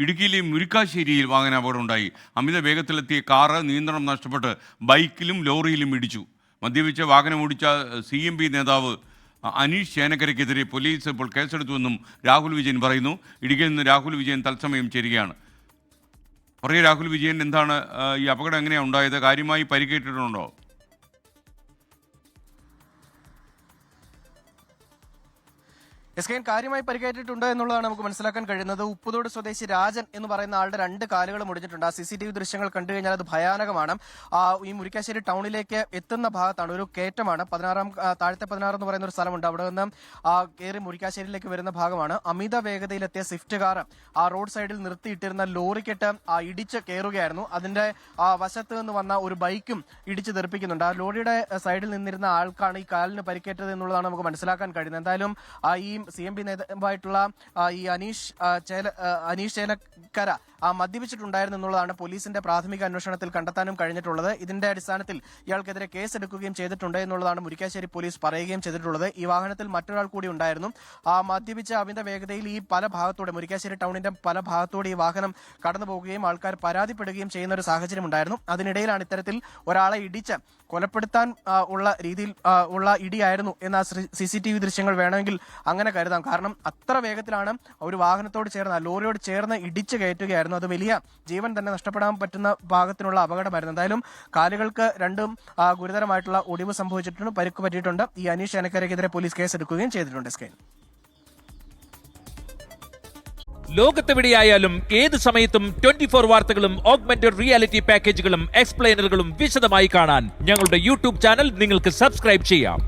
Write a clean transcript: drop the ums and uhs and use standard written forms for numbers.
ഇടുക്കിയിലെ മുരിക്കാശ്ശേരിയിൽ വാഹനാപകടമുണ്ടായി. അമിത വേഗത്തിലെത്തിയ കാറ് നിയന്ത്രണം നഷ്ടപ്പെട്ട് ബൈക്കിലും ലോറിയിലും ഇടിച്ചു. മദ്യപിച്ച് വാഹനമോടിച്ച CMP നേതാവ് അനീഷ് ചേനക്കരയ്ക്കെതിരെ പോലീസ് ഇപ്പോൾ കേസെടുത്തുവെന്നും രാഹുൽ വിജയൻ പറയുന്നു. ഇടുക്കിയിൽ നിന്ന് രാഹുൽ വിജയൻ തത്സമയം ചേരുകയാണ്. പറയൂ രാഹുൽ വിജയൻ, എന്താണ് ഈ അപകടം എങ്ങനെയാണ് ഉണ്ടായത്? കാര്യമായി പരിക്കേറ്റിട്ടുണ്ടോ? കാര്യമായി പരിക്കേറ്റിട്ടുണ്ട് എന്നുള്ളതാണ് നമുക്ക് മനസ്സിലാക്കാൻ കഴിയുന്നത്. ഉപ്പുതോട് സ്വദേശി രാജൻ എന്ന് പറയുന്ന ആളുടെ 2 കാലുകൾ മുടിഞ്ഞിട്ടുണ്ട്. ആ CCTV ദൃശ്യങ്ങൾ കണ്ടു കഴിഞ്ഞാൽ അത് ഭയാനകമാണ്. ഈ മുരിക്കാശ്ശേരി ടൗണിലേക്ക് എത്തുന്ന ഭാഗത്താണ്, ഒരു കയറ്റമാണ്. താഴത്തെ 16 എന്ന് പറയുന്ന ഒരു സ്ഥലമുണ്ട്. അവിടെ നിന്ന് കയറി മുരിക്കാശ്ശേരിയിലേക്ക് വരുന്ന ഭാഗമാണ്. അമിത വേഗതയിലെത്തിയ സ്വിഫ്റ്റ് കാർ ആ റോഡ് സൈഡിൽ നിർത്തിയിട്ടിരുന്ന ലോറിക്കെട്ട് ഇടിച്ച് കയറുകയായിരുന്നു. അതിന്റെ വശത്ത് നിന്ന് വന്ന ഒരു ബൈക്കും ഇടിച്ച് തെറിപ്പിക്കുന്നുണ്ട്. ആ ലോറിയുടെ സൈഡിൽ നിന്നിരുന്ന ആൾക്കാണ് ഈ കാലിന് പരിക്കേറ്റത് എന്നുള്ളതാണ് നമുക്ക് മനസ്സിലാക്കാൻ കഴിയുന്നത്. എന്തായാലും ഈ CMP നേതാവായിട്ടുള്ള ഈ അനീഷ് ചേനക്കര മദ്യപിച്ചിട്ടുണ്ടായിരുന്നു എന്നുള്ളതാണ് പോലീസിന്റെ പ്രാഥമിക അന്വേഷണത്തിൽ കണ്ടെത്താനും കഴിഞ്ഞിട്ടുള്ളത്. ഇതിന്റെ അടിസ്ഥാനത്തിൽ ഇയാൾക്കെതിരെ കേസെടുക്കുകയും ചെയ്തിട്ടുണ്ട് എന്നുള്ളതാണ് മുരിക്കാശ്ശേരി പോലീസ് പറയുകയും ചെയ്തിട്ടുള്ളത്. ഈ വാഹനത്തിൽ മറ്റൊരാൾ കൂടി ഉണ്ടായിരുന്നു. മദ്യപിച്ച അമിത വേഗതയിൽ ഈ പല ഭാഗത്തൂടെ, മുരിക്കാശ്ശേരി ടൗണിന്റെ പല ഭാഗത്തൂടെ ഈ വാഹനം കടന്നു പോകുകയും ആൾക്കാർ പരാതിപ്പെടുകയും ചെയ്യുന്ന ഒരു സാഹചര്യം ഉണ്ടായിരുന്നു. അതിനിടയിലാണ് ഇത്തരത്തിൽ ഒരാളെ ഇടിച്ച് കൊലപ്പെടുത്താൻ ഉള്ള രീതിയിൽ ഉള്ള ഇടിയായിരുന്നു എന്ന CCTV ദൃശ്യങ്ങൾ വേണമെങ്കിൽ അങ്ങനെ കരുതാം. കാരണം അത്ര വേഗത്തിലാണ് ഒരു വാഹനത്തോട് ചേർന്ന്, ലോറിയോട് ചേർന്ന് ഇടിച്ചു കയറ്റുകയായിരുന്നു. അത് വലിയ ജീവൻ തന്നെ നഷ്ടപ്പെടാൻ പറ്റുന്ന ഭാഗത്തിനുള്ള അപകടമായിരുന്നു. എന്തായാലും കാലുകൾക്ക് രണ്ടും ഗുരുതരമായിട്ടുള്ള ഒടിവ് സംഭവിച്ചിട്ടുണ്ട്, പരിക്ക് പറ്റിയിട്ടുണ്ട്. ഈ അനീഷ് ചേനക്കരയ്ക്കെതിരെ പോലീസ് കേസെടുക്കുകയും ചെയ്തിട്ടുണ്ട്. ലോകത്തെവിടെയായാലും ഏത് സമയത്തും 24 വാർത്തകളും ഓഗ്മെന്റഡ് റിയാലിറ്റി പാക്കേജുകളും എക്സ്പ്ലെയിനറുകളും വിശദമായി കാണാൻ ഞങ്ങളുടെ YouTube ചാനൽ നിങ്ങൾക്ക് സബ്സ്ക്രൈബ് ചെയ്യാം.